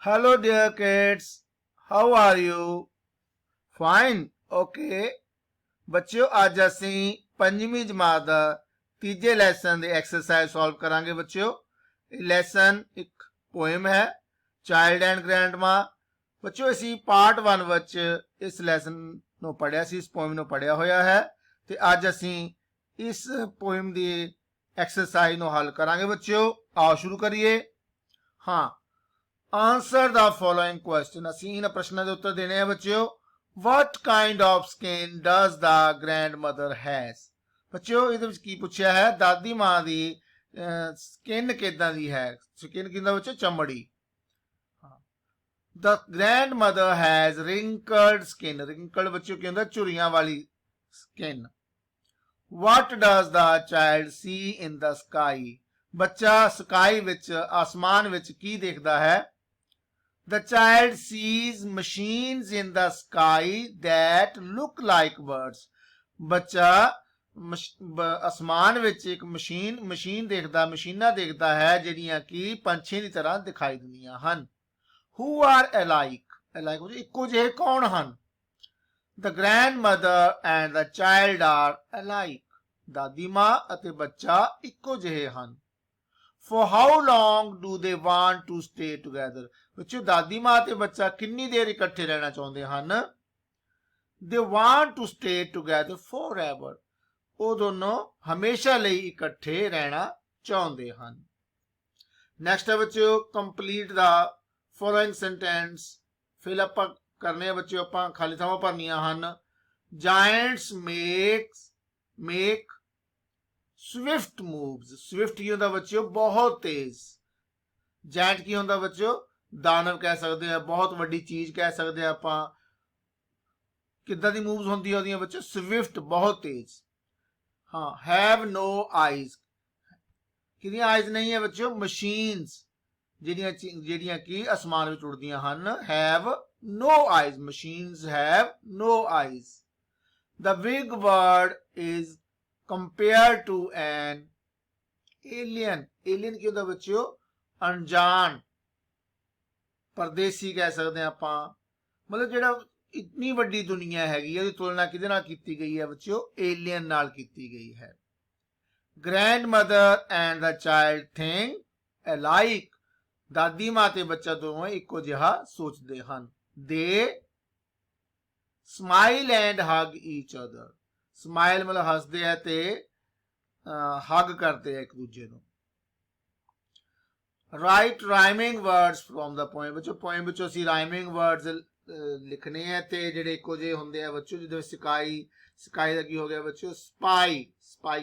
Hello, dear kids. How are you? Fine. Okay. ਬੱਚਿਓ ਅੱਜ ਅਸੀਂ ਪੰਜਵੀਂ ਜਮਾਤ ਦਾ ਤੀਜੇ ਲੈਸਨ ਦੇ ਐਕਸਰਸਾਈਜ਼ ਸੋਲਵ ਕਰਾਂਗੇ ਬੱਚਿਓ। ਇਹ ਲੈਸਨ ਇੱਕ ਪੋਇਮ ਹੈ ਚਾਈਲਡ ਐਂਡ ਗ੍ਰੈਂਡਮਾ। ਬੱਚਿਓ ਅਸੀਂ ਪਾਰਟ 1 ਵਿੱਚ ਇਸ ਲੈਸਨ ਨੂੰ ਪੜ੍ਹਿਆ ਸੀ, ਇਸ ਪੋਇਮ ਨੂੰ ਪੜ੍ਹਿਆ ਹੋਇਆ ਹੈ ਤੇ ਅੱਜ ਅਸੀਂ ਇਸ ਪੋਇਮ ਦੀ ਐਕਸਰਸਾਈਜ਼ ਨੂੰ ਹੱਲ ਕਰਾਂਗੇ ਬੱਚਿਓ। ਆਓ ਸ਼ੁਰੂ ਕਰੀਏ। ਹਾਂ, answer the following question। ਅਸੀਂ ਇਹਨਾਂ ਪ੍ਰਸ਼ਨਾਂ ਦੇ ਉੱਤਰ ਦੇਣੇ ਆ ਬੱਚਿਓ। What kind of skin does the grandmother has? ਬੱਚਿਓ ਇਹਦੇ ਵਿੱਚ ਕੀ ਪੁੱਛਿਆ ਹੈ, ਦਾਦੀ ਮਾਂ ਦੀ ਸਕਿਨ ਕਿੱਦਾਂ ਦੀ ਹੈ। ਸਕਿਨ ਕਿੰਦਾ ਬੱਚਿਓ, ਚਮੜੀ। The grandmother has wrinkled skin। wrinkled ਬੱਚਿਓ ਕੀ ਹੁੰਦਾ, ਝੁਰੀਆਂ ਵਾਲੀ skin। What does the child see in the sky? ਬੱਚਾ ਸਕਾਈ ਵਿੱਚ, ਆਸਮਾਨ ਵਿੱਚ ਕੀ ਦੇਖਦਾ ਹੈ। The child sees machines in the sky that look like birds। ਬੱਚਾ ਆਸਮਾਨ ਵਿੱਚ ਇੱਕ ਮਸ਼ੀਨ ਦੇਖਦਾ, ਮਸ਼ੀਨਾਂ ਦੇਖਦਾ ਹੈ ਜਿਹੜੀਆਂ ਕਿ ਪੰਛੀ ਦੀ ਤਰ੍ਹਾਂ ਦਿਖਾਈ ਦਿੰਦੀਆਂ ਹਨ। Who are alike? alike ਇੱਕੋ ਜਿਹੇ ਕੌਣ ਹਨ। The grandmother and the child are alike। ਦਾਦੀ ਮਾਂ ਅਤੇ ਬੱਚਾ ਇੱਕੋ ਜਿਹੇ ਹਨ। For how long do they want to stay together? ਬੱਚਿਓ ਦਾਦੀ ਮਾਂ ਤੇ ਬੱਚਾ ਕਿੰਨੀ ਦੇਰ ਇਕੱਠੇ ਰਹਿਣਾ ਚਾਹੁੰਦੇ ਹਨ। They want to stay together forever। ਉਹ ਦੋਨੋਂ ਹਮੇਸ਼ਾ ਲਈ ਇਕੱਠੇ ਰਹਿਣਾ ਚਾਹੁੰਦੇ ਹਨ। ਨੈਕਸਟ ਹੈ ਬੱਚਿਓ, complete the following sentence। ਫਿਰ ਆਪਾਂ ਕਰਨੇ ਆ ਬੱਚਿਓ, ਆਪਾਂ ਖਾਲੀ ਥਾਵਾਂ ਭਰਨੀਆਂ ਹਨ। Giants make swift moves। swift ਕੀ ਹੁੰਦਾ ਬੱਚਿਓ, ਬਹੁਤ ਤੇਜ਼। ਜੈਂਟ ਕੀ ਹੁੰਦਾ ਬੱਚਿਓ, ਦਾਨਵ ਕਹਿ ਸਕਦੇ ਆ, ਬਹੁਤ ਵੱਡੀ ਚੀਜ਼ ਕਹਿ ਸਕਦੇ ਆ ਆਪਾਂ। ਕਿੱਦਾਂ ਦੀ ਮੂਵਸ ਹੁੰਦੀ ਉਹਦੀਆਂ ਬੱਚਿਓ, ਸਵਿਫਟ, ਬਹੁਤ ਤੇਜ਼। ਹਾਂ, ਹੈਵ ਨੋ ਆਈਜ਼। ਕਿਹਦੀਆਂ ਆਈਜ਼ ਨਹੀਂ ਹੈ ਬੱਚਿਓ, ਮਸ਼ੀਨਸ ਜਿਹੜੀਆਂ ਕਿ ਅਸਮਾਨ ਵਿੱਚ ਉੜਦੀਆਂ ਹਨ। Have no eyes, machines have no eyes. The big bird is compared to an alien। alien ਕੀ ਹੁੰਦਾ ਬੱਚਿਓ, ਅਣਜਾਣ, ਪਰਦੇਸੀ ਕਹਿ ਸਕਦੇ ਆ ਆਪਾਂ। ਮਤਲਬ ਜਿਹੜਾ ਇਤਨੀ ਵੱਡੀ ਦੁਨੀਆ ਹੈਗੀ ਉਹਦੀ ਤੁਲਨਾ ਕਿਹਦੇ ਨਾਲ ਕੀਤੀ ਗਈ ਹੈ ਬੱਚਿਓ, ਏਲੀਅਨ ਨਾਲ ਕੀਤੀ ਗਈ ਹੈ। Grandmother and the child think alike। ਦਾਦੀ ਮਾਂ ਤੇ ਬੱਚਾ ਦੋਵੇਂ ਇੱਕੋ ਜਿਹਾ ਸੋਚਦੇ ਹਨ। They smile and hug each other। Smile ਮਤਲਬ ਹੱਸਦੇ ਆ ਤੇ ਹੱਗ ਕਰਦੇ ਆ ਇੱਕ ਦੂਜੇ ਨੂੰ। Write rhyming words from the poem. ਬੱਚੋ ਪੋਇਮ ਵਿੱਚੋਂ ਅਸੀਂ ਰਾਈਮਿੰਗ ਵਰਡਸ ਲਿਖਣੇ ਆ ਤੇ ਜਿਹੜੇ ਇੱਕੋ ਜਿਹੇ ਹੁੰਦੇ ਆ ਬੱਚੋ। ਜਿੱਦਾਂ ਸਕਾਈ ਦਾ ਕੀ ਹੋ ਗਿਆ ਬੱਚੋ, ਸਪਾਈ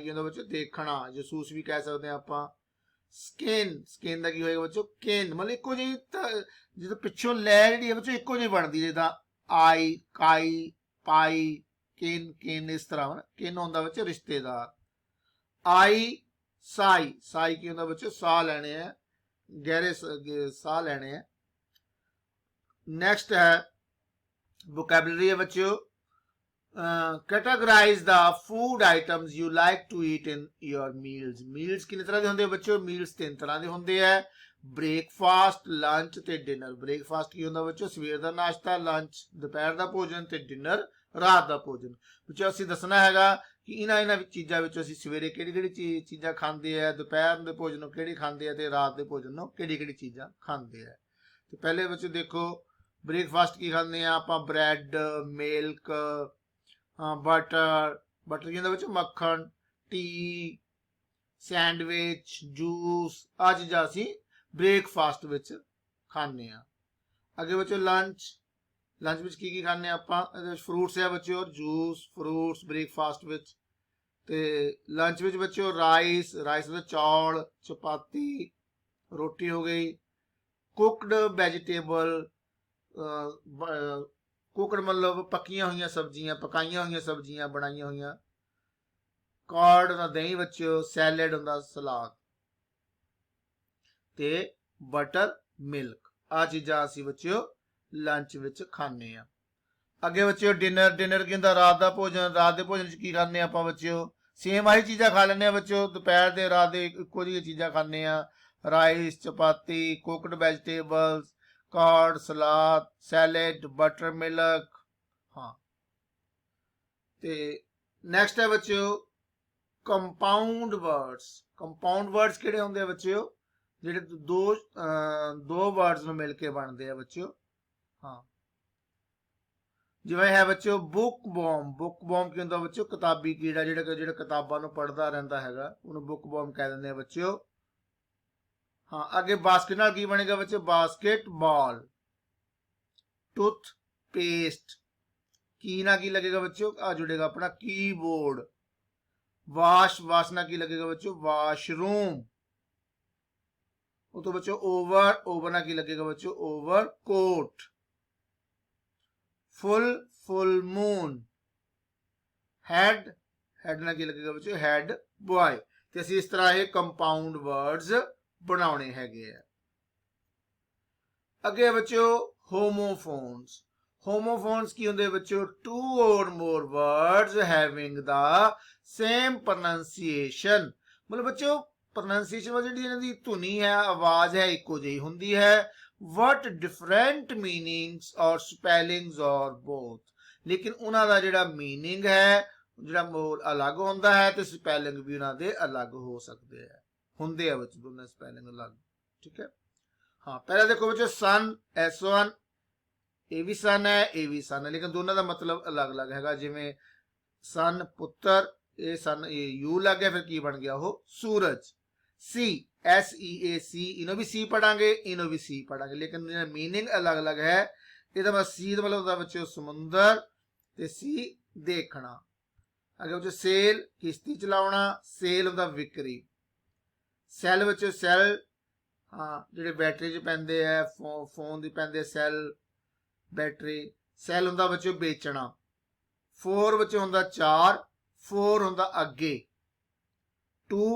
ਕੀ ਹੁੰਦਾ ਬੱਚੋ, ਦੇਖਣਾ, ਜਸੂਸ ਵੀ ਕਹਿ ਸਕਦੇ ਆ ਆਪਾਂ। ਸਕਿਨ ਦਾ ਕੀ ਹੋਏਗਾ ਬੱਚੋ, ਕਿਨ। ਮਤਲਬ ਇੱਕੋ ਜਿਹੀ, ਜਿੱਦਾਂ ਪਿੱਛੋਂ ਲੈ ਜਿਹੜੀ ਹੈ ਬੱਚੋ ਇੱਕੋ ਜਿਹੀ ਬਣਦੀ, ਜਿੱਦਾਂ ਆਈ, ਕਾਈ, ਪਾਈ, ਕਿਨ ਇਸ ਤਰ੍ਹਾਂ। ਕਿਨ ਹੁੰਦਾ ਬੱਚੋ ਰਿਸ਼ਤੇਦਾਰ। ਆਈ ਸਾਈ ਕੀ ਹੁੰਦਾ ਬੱਚੋ, ਸਾਹ ਲੈਣੇ ਆ, ਗਹਿਰੇ ਸਾਹ ਲੈਣੇ ਆ। ਨੈਕਸਟ ਹੈ ਵੋਕੈਬਲਰੀ ਹੈ ਬੱਚਿਓ। Categorise the food items you like to eat in your meals. Meals ਕਿੰਨੇ ਤਰ੍ਹਾਂ ਦੇ ਹੁੰਦੇ ਆ ਬੱਚਿਓ, ਮੀਲਸ 3 ਤਰ੍ਹਾਂ ਦੇ ਹੁੰਦੇ ਆ। ਬ੍ਰੇਕਫਾਸਟ, ਲੰਚ ਤੇ ਡਿਨਰ। ਬ੍ਰੇਕਫਾਸਟ ਕੀ ਹੁੰਦਾ ਬੱਚਿਓ, ਸਵੇਰ ਦਾ ਨਾਸ਼ਤਾ, ਲੰਚ ਦੁਪਹਿਰ ਦਾ ਭੋਜਨ ਤੇ ਡਿਨਰ ਰਾਤ ਦਾ ਭੋਜਨ। ਬੱਚਿਓ ਅਸੀਂ ਦੱਸਣਾ ਹੈਗਾ ਕਿ ਇਹਨਾਂ ਚੀਜ਼ਾਂ ਵਿੱਚੋਂ ਅਸੀਂ ਸਵੇਰੇ ਕਿਹੜੀ ਚੀਜ਼ਾਂ ਖਾਂਦੇ ਆ, ਦੁਪਹਿਰ ਦੇ ਭੋਜਨ ਨੂੰ ਕਿਹੜੀ ਖਾਂਦੇ ਆ ਤੇ ਰਾਤ ਦੇ ਭੋਜਨ ਨੂੰ ਕਿਹੜੀ ਚੀਜ਼ਾਂ ਖਾਂਦੇ ਆ। ਤੇ ਪਹਿਲੇ ਬੱਚੇ ਦੇਖੋ, ਬ੍ਰੇਕਫਾਸਟ ਕੀ ਖਾਂਦੇ ਆ ਆਪਾਂ, ਬ੍ਰੈਡ, ਮਿਲਕ, ਬਟਰ ਕੀ ਹੁੰਦਾ ਬੱਚੋ, ਮੱਖਣ, ਟੀ, ਸੈਂਡਵਿਚ, ਜੂਸ, ਆ ਚੀਜ਼ਾਂ ਅਸੀਂ ਬ੍ਰੇਕਫਾਸਟ ਵਿੱਚ ਖਾਂਦੇ ਆ। ਅੱਗੇ ਬੱਚੋ ਲੰਚ ਵਿੱਚ ਕੀ ਖਾਂਦੇ ਆ ਆਪਾਂ, ਇਹਦੇ ਵਿੱਚ ਫਰੂਟਸ ਆ ਬੱਚਿਓ, ਜੂਸ, ਫਰੂਟਸ ਬ੍ਰੇਕਫਾਸਟ ਵਿੱਚ। ਤੇ ਲੰਚ ਵਿੱਚ ਬੱਚਿਓ ਰਾਈਸ ਦਾ ਚੌਲ, ਚਪਾਤੀ, ਰੋਟੀ ਹੋ ਗਈ। ਕੁਕਡ ਵੈਜੀਟੇਬਲ, ਕੁਕਡ ਮਤਲਬ ਪੱਕੀਆਂ ਹੋਈਆਂ ਸਬਜ਼ੀਆਂ, ਪਕਾਈਆਂ ਹੋਈਆਂ ਸਬਜ਼ੀਆਂ, ਬਣਾਈਆਂ ਹੋਈਆਂ। ਕਰਡ ਹੁੰਦਾ ਦਹੀਂ ਬੱਚਿਓ, ਸੈਲਡ ਹੁੰਦਾ ਸਲਾਦ, ਤੇ ਬਟਰ ਮਿਲਕ। ਆ ਚੀਜ਼ਾਂ ਅਸੀਂ ਬੱਚਿਓ ਲੰਚ ਵਿੱਚ ਖਾਂਦੇ ਆ। ਅੱਗੇ ਬੱਚਿਓ ਡਿਨਰ ਕੀ ਹੁੰਦਾ, ਰਾਤ ਦਾ ਭੋਜਨ। ਰਾਤ ਦੇ ਭੋਜਨ ਚ ਕੀ ਖਾਂਦੇ ਆਪਾਂ ਬੱਚਿਓ, ਸੇਮ ਆਹੀ ਚੀਜ਼ਾਂ ਖਾ ਲੈਂਦੇ ਆ ਬੱਚਿਓ। ਦੁਪਹਿਰ ਦੇ ਰਾਤ ਦੇ ਇੱਕੋ ਜਿਹੀਆਂ ਚੀਜ਼ਾਂ ਖਾਂਦੇ ਆ। ਰਾਈਸ, ਚਪਾਤੀ, ਕੁਕਡ ਵੈਜੀਟੇਬਲਸ, कर्ड, सलाद, सैलेड, बटर मिल्क। हाँ, ते नैक्सट है बच्चों कंपाउंड वर्ड्स। कंपाउंड वर्ड्स किहड़े हुंदे आ बच्चों? ਜਿਹੜੇ ਦੋ ਵਰਡਸ ਨੂੰ ਮਿਲ ਕੇ ਬਣਦੇ ਆ ਬੱਚਿਓ। ਹਾਂ, ਜਿਵੇਂ ਹੈ ਬੱਚਿਓ ਬੁੱਕ ਬੌਮ। ਬੁੱਕ ਬੌਮ ਕੀ ਹੁੰਦਾ ਬੱਚਿਓ? ਕਿਤਾਬੀ ਕੀੜਾ, ਜਿਹੜਾ ਕਿਤਾਬਾਂ ਨੂੰ ਪੜ੍ਹਦਾ ਰਹਿੰਦਾ ਹੈਗਾ, ਉਹਨੂੰ ਬੁੱਕ ਬੌਮ ਕਹਿ ਦਿੰਦੇ ਆ ਬੱਚਿਓ। ਹਾਂ, ਅੱਗੇ ਬਾਸਕਟ ਨਾਲ ਕੀ ਬਣੇਗਾ ਬੱਚਿਓ? ਬਾਸਕਟਬਾਲ। ਟੁੱਥ ਪੇਸਟ, ਕੀ ਨਾਲ ਕੀ ਲੱਗੇਗਾ ਬੱਚਿਓ? ਆ ਜੁੜੇਗਾ ਆਪਣਾ कीबोर्ड। वाश, वाश ना की लगेगा बच्चों? वाशरूम। तो बच्चों ओवर, ओवर ना की लगेगा बच्चों? Overcoat. Full, full moon. Head, head ना की लगेगा बच्चों? Head boy. ते असीं इस तरह ये कंपाउंड वर्ड्स बनाने हैगे आ। अगे बच्चों होमोफोन्स। होमोफोन्स की होंगे बच्चों? टू और more words having the same pronunciation. मतलब बच्चों प्रोनाउंसिएशन में जी इन्हां दी धुनी है, आवाज है, इक्को जी हुंदी है, बट डिफरेंट मीनिंग्स और स्पैलिंग्स और बोथ। लेकिन उन्हां दा जिहड़ा मीनिंग है जिहड़ा मोर अलग हुंदा है ते स्पैलिंग भी उन्हां दे अलग हो सकदे हैं, हुंदे आ बच्चों दोनों स्पैलिंग अलग। ठीक है। हाँ, पहले देखो बच्चों सन, S1, ये भी सन है, ये भी सन है, लेकिन दोनों का मतलब अलग अलग हैगा। जिवें सन पुत्र, ये सन ये यू लग गया, फिर की बन गया वो सूरज। सी, SEAC, इन्हों भी सी पढ़ांगे, इन्हों भी सी पढ़ांगे, लेकिन मीनिंग अलग अलग है। ਇਹਦਾ मतलब सी ਦਾ मतलब होता है बच्चों समुंदर, ते सी देखना। अगे बच्चों सेल, किश्ती चलाना, सेल होता विक्री। सैल बच्चों सैल, हाँ ਜਿਹੜੇ बैटरी च पैंदे है, फोन दी पैंदे सैल बैटरी। सैल होता बच्चों बेचना। फोर बच्चों होता चार, फोर होता अगे। टू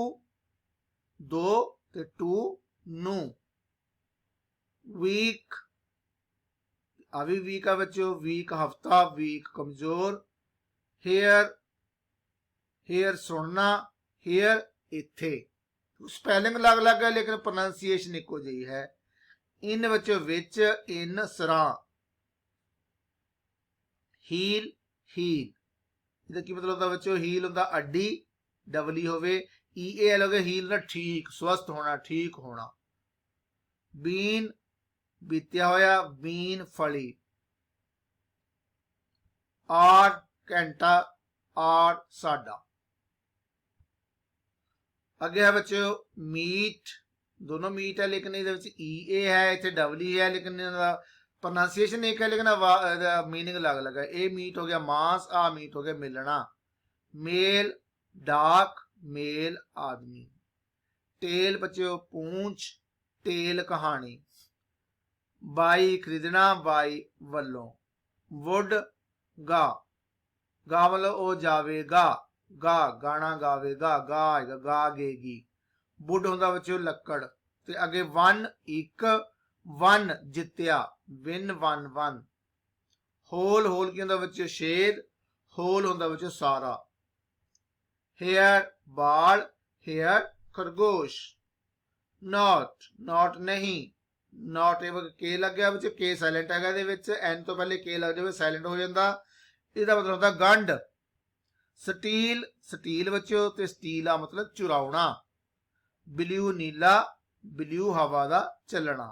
दो, ते टू नू। वीक, अभी वीक है बच्चों, वीक हफ्ता, वीक कमजोर। हेयर, हेयर सुनना, हेयर इथे। स्पैलिंग अलग अलग है लेकिन प्रोनाउंसिएशन इको जी है। इन बच्चों विच, इन सरा। हील, हील, ਇਹਦਾ ਕੀ मतलब होता बच्चों? हील होता अड्डी, डबली होवे, EAL हो गया, हील ना ठीक, स्वस्थ होना, ठीक होना। बीन, बीत्या होया, बीन फली। आर, घंटा, आर साडा। अगे है बच्चों मीट, दोनों मीट है लेकिन EA है, इतने डबली है, लेकिन प्रोनाउंसिएशन एक है लेकिन मीनिंग अलग अलग है। ए मीट हो गया मांस, आ मीट हो गया मिलना। मेल, डाक, मेल आदमी। टेल बच्चों पूंछ, टेल कहानी। बाई खरीदना, बाई वल्लों। वुड, गा, गा मतलब ओ जावेगा, गा गाना गावेगा, गा आएगा, गा गेगी। वुड होंदा बच्चों लक्कड़। ते अगे वन एक, वन जित्या, विन वन वन। होल, होल की होंदा बच्चों छेद, होल होंदा बच्चों सारा। हेयर बाल, हेयर खरगोश। नॉट, नॉट नहीं, नॉट के लग गया बच्चों, के साइलेंट है, एन तो पहले के लग जाए साइलेंट हो जाता। इसका मतलब होता गंढ। स्टील, स्टील बच्चों, ते स्टील आ मतलब चुराना। ब्लू नीला, ब्लू हवा दा चलना।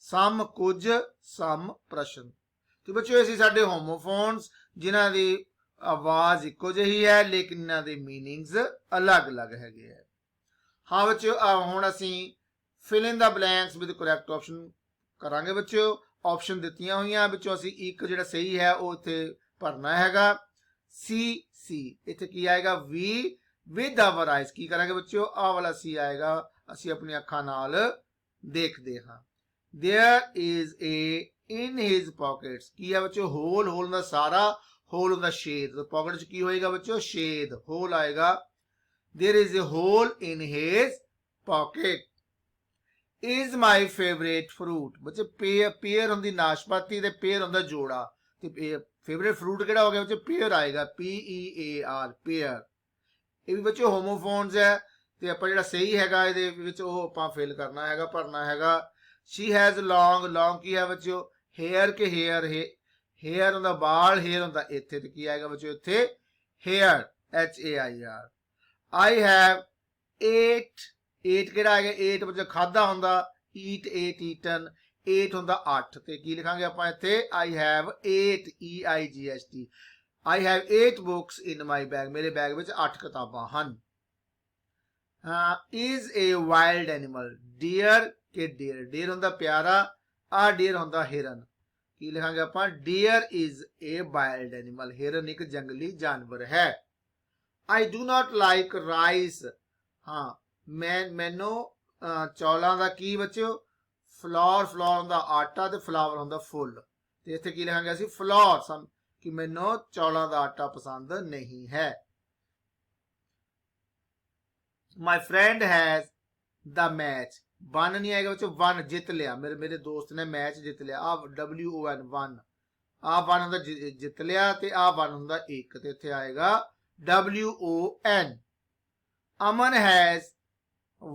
सम कुछ, सम प्रश्न। तो बच्चों ऐसे साडे होमोफोन्स जिन्हां दी आवाज इक्को जही है लेकिन इन्हां दे मीनिंग्स अलग अलग हैगे है। हाँ बच्चों हुण असीं fill in the blanks with correct option करांगे बच्चों। ऑप्शन दित्तियां होईयां विचों असीं एक जिहड़ा सही है वो इत्थे भरना हैगा। सी, सी इत्थे की आएगा? We with our eyes. की करांगे बच्चों? आ वाला सी आएगा, असीं अपनी अखां नाल देखदे हां। There is a in his pockets. की है बच्चों? होल, होल दा सारा, होल दा छेद। तो पॉकेट च की होएगा बच्चों? छेद, होल आएगा। There is a hole in his pocket. Is my favourite fruit. बच्चे पेयर होंदी नाशपाती, ते पेयर होंदा जोड़ा। ते फेवरेट फ्रूट केड़ा हो गया बच्चे? पेयर आएगा, PEAR, पेयर। ये भी बच्चों होमोफोन्स है, ते आपां जिहड़ा सही हैगा इहदे विच ओह आपां फिल करना हैगा, भरना हैगा। शी हैज लॉन्ग, लॉन्ग की है बच्चों हेयर के हेयर, हेयर ਹੁੰਦਾ ਬਾਲ, हेयर ਹੁੰਦਾ ਇੱਥੇ, ਤੇ ਕੀ ਆਏਗਾ ਬੱਚਿਓ ਇੱਥੇ hair, HAIR। I have ate, ate ਕਿਹੜਾ ਆਏਗਾ, ate ਬੱਚੋ ਖਾਦਾ ਹੁੰਦਾ, eat, ate, eaten, ate ਹੁੰਦਾ 8, ਤੇ ਕੀ ਲਿਖਾਂਗੇ ਆਪਾਂ ਇੱਥੇ I have 8, EIGHT। I have 8 books in my bag, ਮੇਰੇ ਬੈਗ ਵਿੱਚ 8 ਕਿਤਾਬਾਂ ਹਨ। is a wild animal, deer के deer, deer ਹੁੰਦਾ ਪਿਆਰਾ, ਆ deer ਹੁੰਦਾ ਹਿਰਨ, ਕੀ ਲਿਖਾਂਗੇ ਆਪਾਂ deer is a wild animal, ਹਿਰਨ ਇੱਕ ਜੰਗਲੀ ਜਾਨਵਰ ਹੈ। I do not like rice, ਹਾਂ ਮੈਨੂੰ ਚੌਲਾਂ ਦਾ ਕੀ ਬੱਚਿਓ ਫਲੋਰ, ਫਲੋਰ ਹੁੰਦਾ ਆਟਾ ਤੇ ਫਲਾਵਰ ਹੁੰਦਾ ਫੁੱਲ, ਤੇ ਇੱਥੇ ਕੀ ਲਿਖਾਂਗੇ ਅਸੀਂ ਫਲੋਰ, ਕਿ ਮੈਨੂੰ ਚੌਲਾਂ ਦਾ ਆਟਾ ਪਸੰਦ ਨਹੀਂ ਹੈ। My friend has the match, one नहीं आएगा बच्चों, वन जित लिया, मेरे दोस्त ने मैच जित लिया, आ WON वन, आ वन ਹੁੰਦਾ ਜਿੱਤ ਲਿਆ, ਤੇ ਆ वन ਹੁੰਦਾ ਇੱਕ, ਤੇ ਇੱਥੇ ਆਏਗਾ WON। Aman has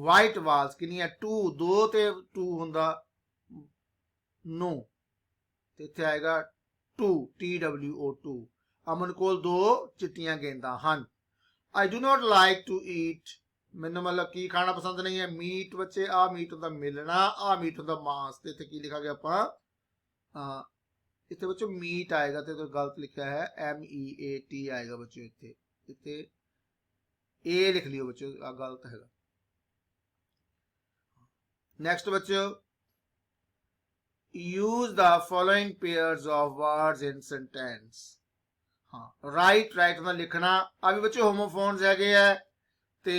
white walls, ਕਿੰਨੀਆਂ 2, 2 ਤੇ 2 ਹੁੰਦਾ 9, ਤੇ ਇੱਥੇ ਆਏਗਾ 2, TWO2। ਅਮਨ ਕੋਲ 2 ਚਿੱਟੀਆਂ ਗੇਂਦਾਂ ਹਨ। I do not like to eat, ਮੈਨੂੰ ਮਤਲਬ ਕੀ ਖਾਣਾ ਪਸੰਦ ਨਹੀਂ ਹੈ, ਮੀਟ ਬੱਚੇ, ਆ ਮੀਟ ਹੁੰਦਾ ਮਿਲਣਾ, ਆ ਮੀਟ ਹੁੰਦਾ ਮਾਂਸ, ਤੇ ਇੱਥੇ ਕੀ ਲਿਖਾਂਗੇ ਆਪਾਂ ਇੱਥੇ ਬੱਚੋ ਮੀਟ ਆਏਗਾ, ਤੇ ਗਲਤ ਲਿਖਿਆ ਹੈ MEAT ਆਏਗਾ ਬੱਚੋ, ਇੱਥੇ A ਲਿਖ ਲਿਓ ਬੱਚੋ, ਆ ਗਲਤ ਹੈਗਾ। ਨੈਕਸਟ ਬੱਚੋ use the following pairs of words in sentence, ਹਾਂ ਰਾਈਟ, ਰਾਈਟ ਹੁੰਦਾ ਲਿਖਣਾ, ਆ ਵੀ ਬੱਚੋ ਹੋਮੋਫੋਨਸ ਹੈਗੇ ਆ, ਤੇ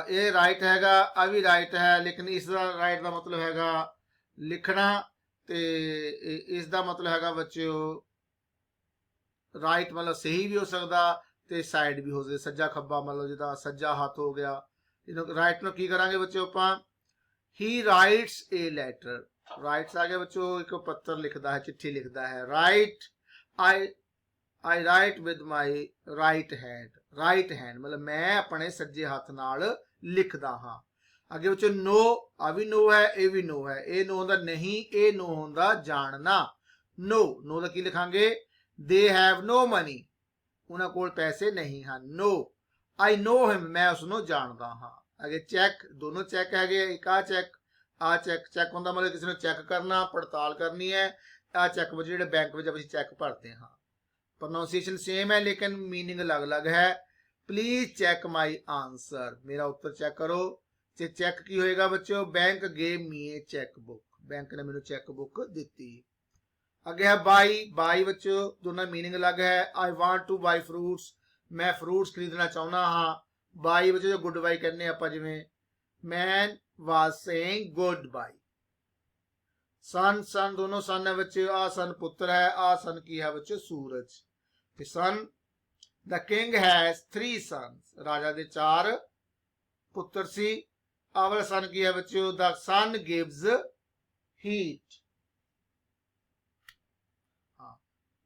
ਇਹ ਰਾਈਟ ਹੈਗਾ, ਆ ਵੀ ਰਾਈਟ ਹੈ, ਲੇਕਿਨ ਇਸ ਦਾ ਰਾਈਟ ਦਾ ਮਤਲਬ ਹੈਗਾ ਲਿਖਣਾ, ਤੇ ਇਸ ਦਾ ਮਤਲਬ ਹੈਗਾ ਬੱਚਿਓ ਰਾਈਟ ਮਤਲਬ ਸਹੀ ਵੀ ਹੋ ਸਕਦਾ, ਤੇ ਸਾਈਡ ਵੀ ਹੋ ਸਕਦਾ, ਸੱਜਾ ਖੱਬਾ, ਮਤਲਬ ਜਿੱਦਾਂ ਸੱਜਾ ਹੱਥ ਹੋ ਗਿਆ। ਇਹਨੂੰ ਰਾਈਟ ਨੂੰ ਕੀ ਕਰਾਂਗੇ ਬੱਚਿਓ ਆਪਾਂ, ਹੀ ਰਾਈਟਸ ਏ ਲੈਟਰ, ਰਾਈਟਸ ਆ ਗਿਆ ਬੱਚਿਓ ਇੱਕ ਪੱਤਰ ਲਿਖਦਾ ਹੈ, ਚਿੱਠੀ ਲਿਖਦਾ ਹੈ। Right, I write with my right hand, right hand मतलब मैं अपने सज्जे हाथ नाल लिखदा हाँ। ਅੱਗੇ ਵਿੱਚ नो, आ भी नो है, ए भी नो है, ए नो ਹੁੰਦਾ नहीं, ए नो ਹੁੰਦਾ ਜਾਣਨਾ। नो, नो ਦਾ ਕੀ ਲਿਖਾਂਗੇ they have no money, ਉਹਨਾਂ ਕੋਲ ਪੈਸੇ ਨਹੀਂ ਹਨ। नो, I know him, ਮੈਂ ਉਸ ਨੂੰ ਜਾਣਦਾ ਹਾਂ। ਅੱਗੇ ਚੈੱਕ, ਦੋਨੋਂ ਚੈੱਕ ਹੈਗੇ, ਇੱਕ ਆ ਚੈੱਕ, ਆ ਚੈੱਕ, ਚੈੱਕ ਹੁੰਦਾ ਮਤਲਬ ਕਿਸੇ ਨੂੰ ਚੈੱਕ ਕਰਨਾ, ਪੜਤਾਲ ਕਰਨੀ ਹੈ। ਆ ਚੈੱਕ ਵਿੱਚ ਜਿਹੜੇ ਬੈਂਕ ਵਿੱਚ ਅਸੀਂ ਚੈੱਕ ਭਰਦੇ ਹਾਂ, प्रोनाउंसिएशन सेम है लेकिन मीनिंग अलग अलग है। प्लीज चेक माई आंसर, मेरा उत्तर चेक करो। चेक की होएगा बच्चों, बैंक गेव मी ए चेक बुक, बैंक ने मेनू चेक बुक दी। अगे है बाई, बाई बच्चों दोनों मीनिंग अलग है। I want two by fruits, मैं फ्रूट्स खरीदना चाहना हाँ। बाई बच्चों जो गुड बाई कहने आप जिमें, man was saying good bye. Sun, son दोनों सन है बच्चे, आ सन पुत्र है, आ सन की है बच्चे सूरज। Sun, the king has 3 sons, राजा दे 4 पुत्र सी। अवल सन की है बच्चों, the sun gives heat.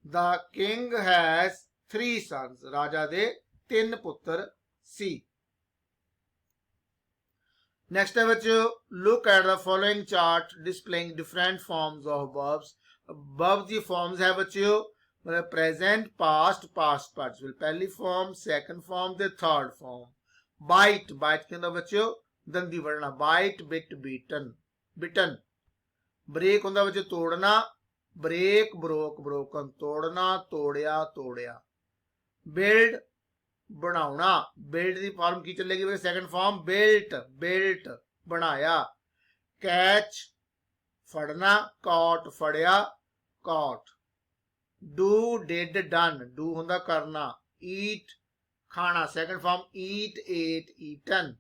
The king has 3 sons, राजा दे 3 पुत्र सी। नेक्स्ट है बच्चों, look at the following chart displaying different forms of verbs. Verbs की फॉर्म्स है बच्चों मतलब प्रेजेंट, पास्ट, पास्ट पार्टिसिपल, पहली फॉर्म, सेकंड फॉर्म ते थर्ड फॉर्म। बाइट, बाइट के अंदर बच्चों दंदी बढ़ना, bite, bit, bitten, bitten. Break होंदा बच्चों तोड़ना, ब्रेक, ब्रोक, ब्रोकन, तोड़ना, तोड़िया, तोड़िया। बिल्ड, बनाना, बिल्ड की फॉर्म की चलेगी बच्चों सेकंड फॉर्म, बिल्ट, बिल्ट, बनाया। कैच, फड़ना, कॉट, फड़िया, caught. Do, did, done, do होंदा करना। ईट, खाना, second form eat, ate, eaten.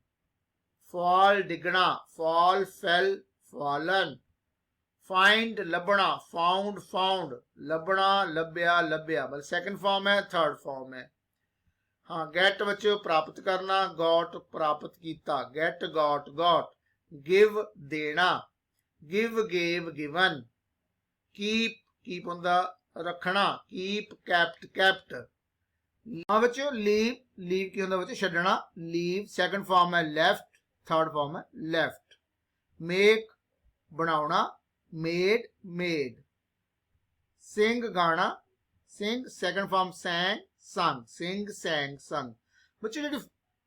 Fall, डिगना, फॉल, फेल, फॉलन। फाइंड, लभना, फाउंड, फाउंड, लभना, लभ्या, लभ्या, मतलब सेकंड फॉर्म है, थर्ड फॉर्म है। हाँ गेट बच्चों प्राप्त करना, गॉट, प्राप्त कीता, गेट, गॉट, गॉट। गिव, देना, give, gave, given. Keep, keep होंदा रखना, कीप, कैप्ट, कैप्ट। हाँ बच्चों लीव, लीव की होंदा बच्चों छड्डना, लीव, सेकंड फॉर्म है लेफ्ट, थर्ड फॉर्म है लेफ्ट। मेक, बनाना, मेड मेड। सिंग गाना, सिंग सेकंड फॉर्म sang sung, सिंग sang sung। बच्चों जी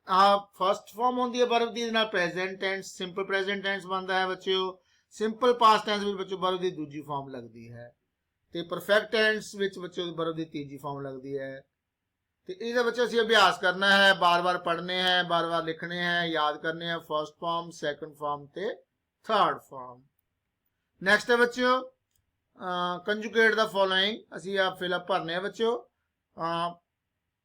फर्स्ट फॉर्म होती है वर्ब की present tense simple present tense बनता है बच्चों। सिंपल पास्ट टेंस में बच्चों वर्ब की दूजी फॉर्म लगती है ते परफेक्ट टेंस विच बच्चों वर्ब की तीजी फॉर्म लगती है। तो इसका बच्चों असीं अभ्यास करना है, बार बार पढ़ने हैं, बार बार लिखने हैं, याद करने हैं, फर्स्ट फॉर्म सेकंड फॉर्म ते थर्ड फॉर्म। नेक्स्ट है बच्चों कंजुगेट द फॉलोइंग, असीं आप फिलअप भरने हैं बच्चों।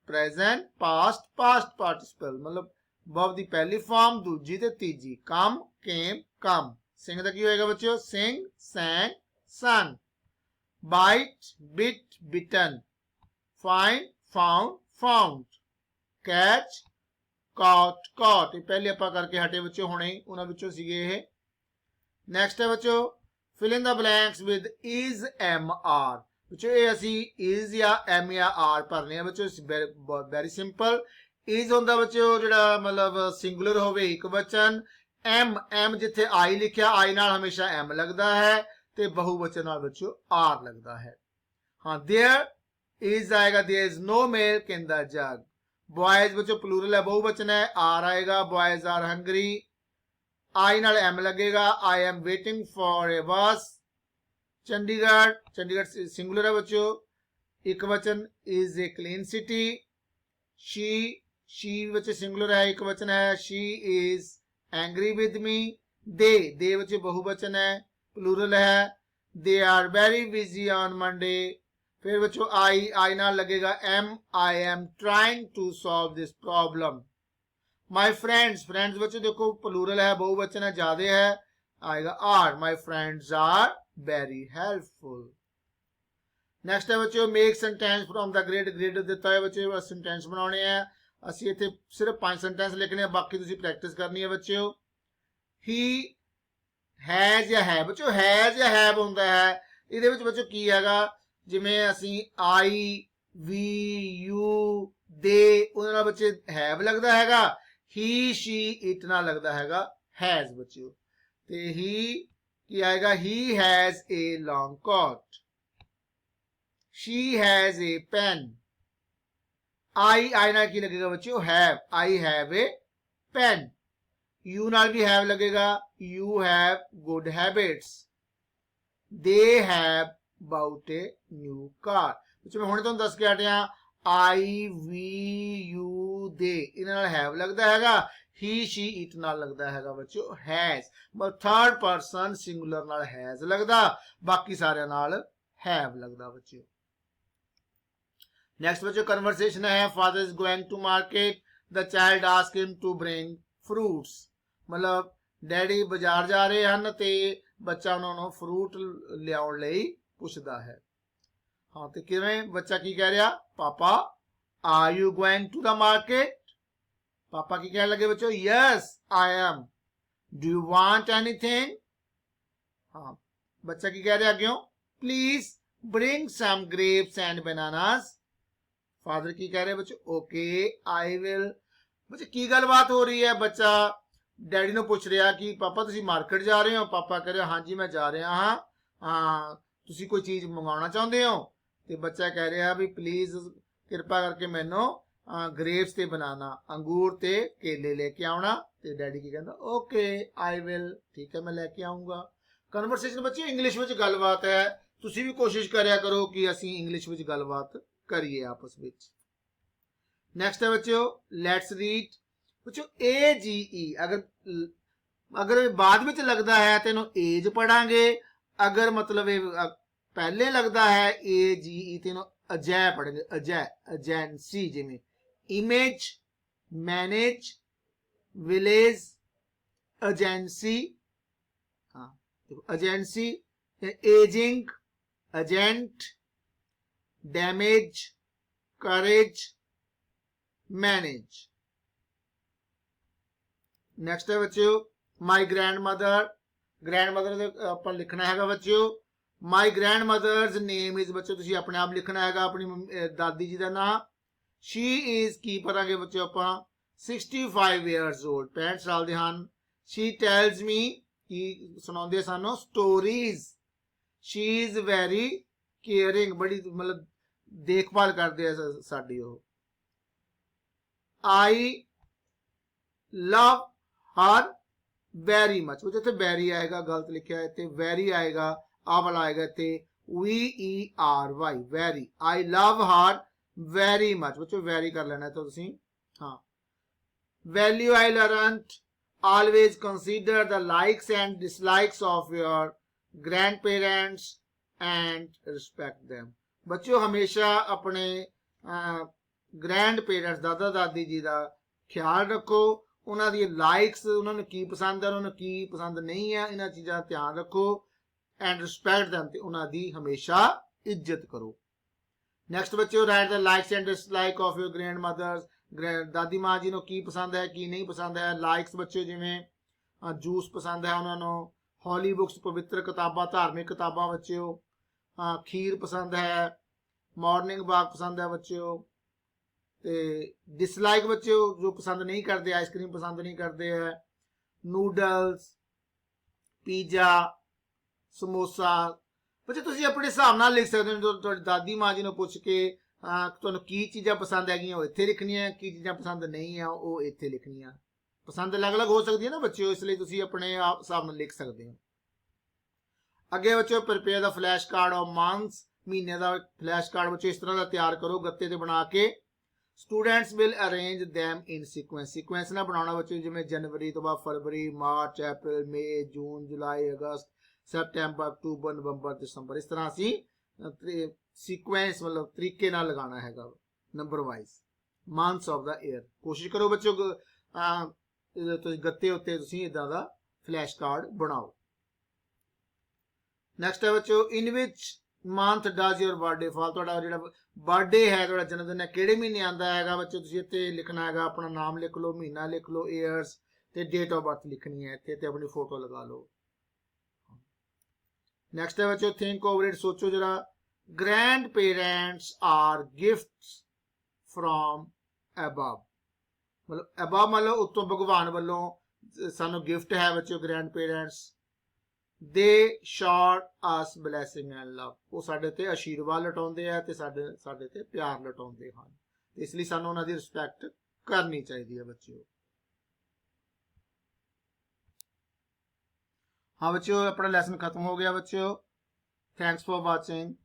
प्रेजेंट पास्ट पास्ट पार्टिसिपल मतलब वर्ब की पहली फॉर्म दूजी ते तीजी। कम केम कम। सिंग दा की होएगा बच्चों sing sang sung। Bite bit bitten. Find found found. Catch caught caught। पहले आप करके हटे बच्चों हुणे उन्हां विचों सीगे ये। नेक्स्ट है बच्चों fill in the blanks with is am are. बच्चों ये असी इज या एम या आर भरने हैं बच्चों। Very simple. इज होंदा बच्चों जिहड़ा मतलब सिंगुलर होवे एक वचन। एम एम जिथे आई लिखिया आई नाल हमेशा एम लगता है ते बहुवचन नाल बच्चों आर लगता है। हाँ देयर इज आएगा there is no milk in the jug. Boys बच्चों प्लूरल है बहुवचन है आर आएगा बॉयज आर हंग्री। आई नाल एम लगेगा I am waiting for a bus. Chandigarh Chandigarh singular है बच्चों एक वचन is a clean city. She बच्चे सिंगुलर है एक वचन है she is angry with me. They बच्चे बहुवचन है प्लूरल है they are very busy on Monday. फिर बच्चों आई नाल लगेगा am I am trying to solve this problem. My friends friends बच्चों देखो प्लूरल है बहुवचन है ज्यादा है आएगा are. My friends are very helpful. Next है बच्चों make sentence from the grade grade दिता है बच्चों सेंटेंस बनाने हैं। ਅਸੀਂ ਇੱਥੇ सिर्फ 5 सेंटेंस लिखने बाकी ਤੁਸੀਂ प्रैक्टिस करनी है बच्चों। ही हैज या है बच्चों हैज या हैव ਹੁੰਦਾ है ਇਹਦੇ ਵਿੱਚ बच्चों ਕੀ ਹੈਗਾ ਜਿਵੇਂ ਅਸੀਂ आई वी यू दे ਉਹਨਾਂ ਨਾਲ ਬੱਚੇ हैव लगदा हैगा। ही शी इट ਨਾਲ लगदा हैगा हैज बच्चों। ਤੇ ही ਕੀ आएगा he has a long coat. She has a pen. I नाल की लगेगा बच्चों have I have a pen. You नाल भी हैव लगेगा you have good habits. They have bought a new car. बच्चों मैं हुणे तुहानूं दस के हटिया आई वी यू दे इन्हां नाल हैव लगदा हैगा। ही शी इट नाल लगदा हैगा बच्चों हैज। मतलब थर्ड पर्सन सिंगुलर नाल हैज लगदा बाकी सारे नाल हैव लगदा बच्चों। नेक्स्ट बच्चों कन्वर्सेशन है father is going to market the child ask him to bring fruits. मतलब डैडी बाजार जा रहे हैं ते बच्चा उन्होंने फ्रूट लियाउण लई पुछदा है। हाँ तो किवें बच्चा की कह रहा पापा are you going to the market. पापा की कहने लगे बच्चों yes I am do you want anything. हाँ बच्चा की कह रहा क्यों please bring some grapes and bananas. Father की कह रहे बच्चे ओके आई विल। बच्चे की गलबात हो रही है बच्चा डैडी ने पूछ रहा कि पापा तुसी मार्केट जा रहे हो। पापा कह रहे हाँ जी मैं जा रहा हाँ तुसी कोई चीज मंगाना चाहते हो। तो बच्चा कह रहा भी प्लीज कृपा करके मैनू ग्रेप्स ते बनाना अंगूर ते केले लेके आना। तो डैडी की कहता ओके आई विल ठीक है मैं लेके आऊंगा। कन्वर्सेशन बच्चे इंग्लिश में गलबात है तुसी भी कोशिश करया करो कि असी इंग्लिश में गलबात करिए आपस में। नेक्स्ट है बच्चों लेट्स रीड। बच्चों ए जी ई अगर बाद में लगता है तो इन्हों एज पढ़ांगे। अगर मतलब पहले लगता है ए जी ई तो इन्हों अजय पढ़ेंगे अजय एजेंसी जिमें इमेज मैनेज विलेज एजेंसी। हाँ agency aging agent damage courage manage. Next है बच्चों माई ग्रैंड मदर अपन लिखना है बच्चों my grandmother's name is बच्चों तुसी अपने आप लिखना है अपनी दादी जी का नाम। शी इज की पढ़ांगे बच्चों आप 65 years old 65 साल दे हन। शी टेल्स मी की सुनाते सानू stories. She is very caring, बड़ी मतलब देखभाल करते हैं साडी वो। I love her very much, वो जिथे वेरी आएगा गलत लिखा है, इतने वेरी आएगा, आ वाला आएगा इतने VERY very. I love her very much, बच्चों वेरी कर लेना है तो तुसी। हाँ, value I learned always consider the likes and dislikes of your grandparents and respect them। बच्चों हमेशा अपने ग्रैंड पेरेंट्स दादा दादी जी का ख्याल रखो, उन्होंने लाइक्स, उन्होंने की पसंद है, उन्होंने की पसंद नहीं है, इन चीज़ों का ध्यान रखो। एंड रिस्पैक्ट दैम, ते उन्होंने हमेशा इज्जत करो। नैक्सट बच्चों, write the likes and dislike of your grandmothers. दादी माँ जी को की पसंद है की नहीं पसंद है। लाइक्स बच्चों जिमें जूस पसंद है उन्होंने, हॉली बुक्स पवित्र किताबां धार्मिक किताबां बच्चों, खीर पसंद है, मॉर्निंग वॉक पसंद है बच्चों। ते डिसलाइक बच्चों जो पसंद नहीं करते, आइसक्रीम पसंद नहीं करते है, नूडल्स, पिज़्ज़ा, समोसा। बच्चों तुसीं अपने हिसाब नाल लिख सकते हो, जो दादी माँ जी ने पुछ के ਤੁਹਾਨੂੰ ਕੀ ਚੀਜ਼ਾਂ ਪਸੰਦ ਹੈਗੀਆਂ ਉਹ ਇੱਥੇ ਲਿਖਣੀਆਂ, ਕੀ ਚੀਜ਼ਾਂ ਪਸੰਦ ਨਹੀਂ ਆ ਉਹ ਇੱਥੇ ਲਿਖਣੀਆਂ। ਪਸੰਦ ਅਲੱਗ-ਅਲੱਗ ਹੋ ਸਕਦੀ ਹੈ ਨਾ ਬੱਚਿਓ, ਇਸ ਲਈ ਤੁਸੀਂ ਆਪਣੇ ਆਪ ਹਿਸਾਬ ਨਾਲ ਲਿਖ ਸਕਦੇ ਹੋ। ਅੱਗੇ ਬੱਚਿਓ, prepare the flash card of months, ਮਹੀਨੇ ਦਾ ਫਲੈਸ਼ ਕਾਰਡ ਬੱਚਿਓ ਇਸ ਤਰ੍ਹਾਂ ਦਾ ਤਿਆਰ ਕਰੋ ਗੱਤੇ ਤੇ ਬਣਾ ਕੇ। Students will arrange them in sequence, sequence ਨਾਲ ਬਣਾਉਣਾ ਬੱਚਿਓ, ਜਿਵੇਂ ਜਨਵਰੀ ਤੋਂ ਬਾਅਦ ਫਰਵਰੀ, ਮਾਰਚ, ਅਪ੍ਰੈਲ, ਮਈ, ਜੂਨ, ਜੁਲਾਈ, ਅਗਸਤ, ਸੈਪਟੈਂਬਰ, ਅਕਤੂਬਰ, ਨਵੰਬਰ, ਦਸੰਬਰ। ਇਸ ਤਰ੍ਹਾਂ ਅਸੀਂ सीक्वेंस मतलब तरीके नाल लगाना हैगा number wise months of the year. कोशिश करो बच्चों गत्ते उत्ते तुसीं इदां दा फ्लैश कार्ड बनाओ। नैक्सट है बच्चों, in which month does your birthday fall, तुहाडा जिहड़ा बर्थडे है, तुहाडा जन्मदिन है किहड़े महीने आंदा हैगा बच्चों, तुसीं इत्थे लिखना हैगा, अपना नाम लिख लो, महीना लिख लो, ईयर्स ते डेट ऑफ बर्थ लिखनी है इत्थे, ते अपनी फोटो लगा लो। नैक्सट है बच्चों, थिंक ओवर इट, सोचो जरा। Grand parents are gifts from above, मतलब अबव मतलब उत्तों भगवान वालों सानू गिफ्ट है बच्चों grand parents. They shot us blessing and love, वो साडे ते आशीर्वाद लटाउंदे है ते साडे ते प्यार लटाउंदे हन, इसलिए सानू उन्हां दी रिस्पैक्ट करनी चाहिए है बच्चों। हाँ बच्चों, अपना लैसन खत्म हो गया बच्चों। Thanks for watching.